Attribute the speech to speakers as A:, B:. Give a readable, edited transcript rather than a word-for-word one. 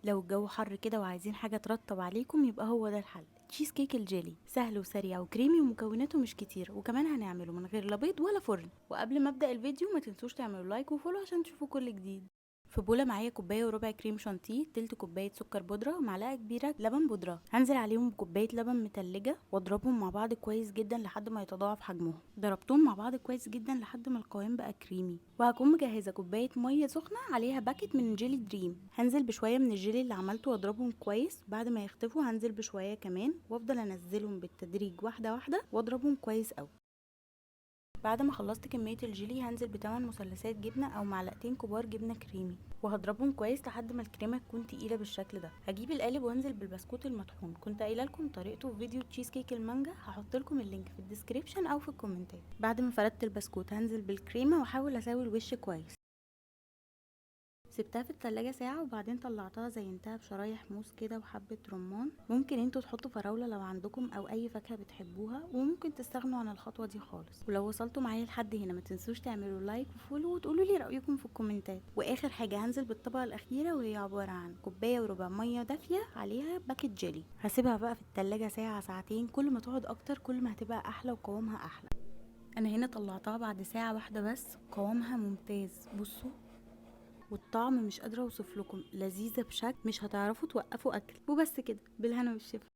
A: لو الجو حر كده وعايزين حاجة ترطب عليكم يبقى هو ده الحل. تشيز كيك الجيلي سهل وسريع وكريمي ومكوناته مش كتير، وكمان هنعمله من غير لا بيض ولا فرن. وقبل ما ابدا الفيديو ما تنسوش تعملوا لايك وفولو عشان تشوفوا كل جديد. في بوله معايا كوبايه وربع كريم شانتيه، تلت كوبايه سكر بودره، معلقه كبيره لبن بودره. هنزل عليهم بكوبايه لبن متلجه واضربهم مع بعض كويس جدا لحد ما يتضاعف حجمهم. ضربتهم مع بعض كويس جدا لحد ما القوام بقى كريمي. وهكون مجهزه كوبايه ميه سخنه عليها باكت من جيلي دريم. هنزل بشويه من الجيلي اللي عملته واضربهم كويس. بعد ما يختفوا هنزل بشويه كمان وافضل انزلهم بالتدريج واحده واحده واضربهم كويس قوي. بعد ما خلصت كمية الجيلي هنزل ب8 مثلثات جبنة او معلقتين كبار جبنة كريمي، وهضربهم كويس لحد ما الكريمة تكون تقيلة بالشكل ده. هجيب القالب وانزل بالبسكوت المطحون، كنت قايله لكم طريقته في فيديو تشيز كيك المانجا، هحط لكم اللينك في الديسكريبشن او في الكومنتات. بعد ما فردت البسكوت هنزل بالكريمة واحاول اساوي الوش كويس. سبتها في التلاجة ساعة وبعدين طلعتها زينتها بشرايح موز كده وحبة رمان. ممكن انتوا تحطوا فراولة لو عندكم او اي فاكهة بتحبوها، وممكن تستغنوا عن الخطوة دي خالص. ولو وصلتوا معايا لحد هنا ما تنسوش تعملوا لايك وفولو وتقولوا لي رأيكم في الكومنتات. واخر حاجة هنزل بالطبقة الاخيرة وهي عبارة عن كوباية وربع مية دافية عليها باكت جيلي. هسيبها بقى في التلاجة ساعة ساعتين، كل ما تقعد اكتر كل ما هتبقى احلى وقوامها احلى. انا هنا طلعتها بعد ساعة واحدة بس، قوامها ممتاز بصوا. والطعم مش قادره اوصف لكم، لذيذه بشكل مش هتعرفوا توقفوا اكل. وبس كده، بالهنا والشفا.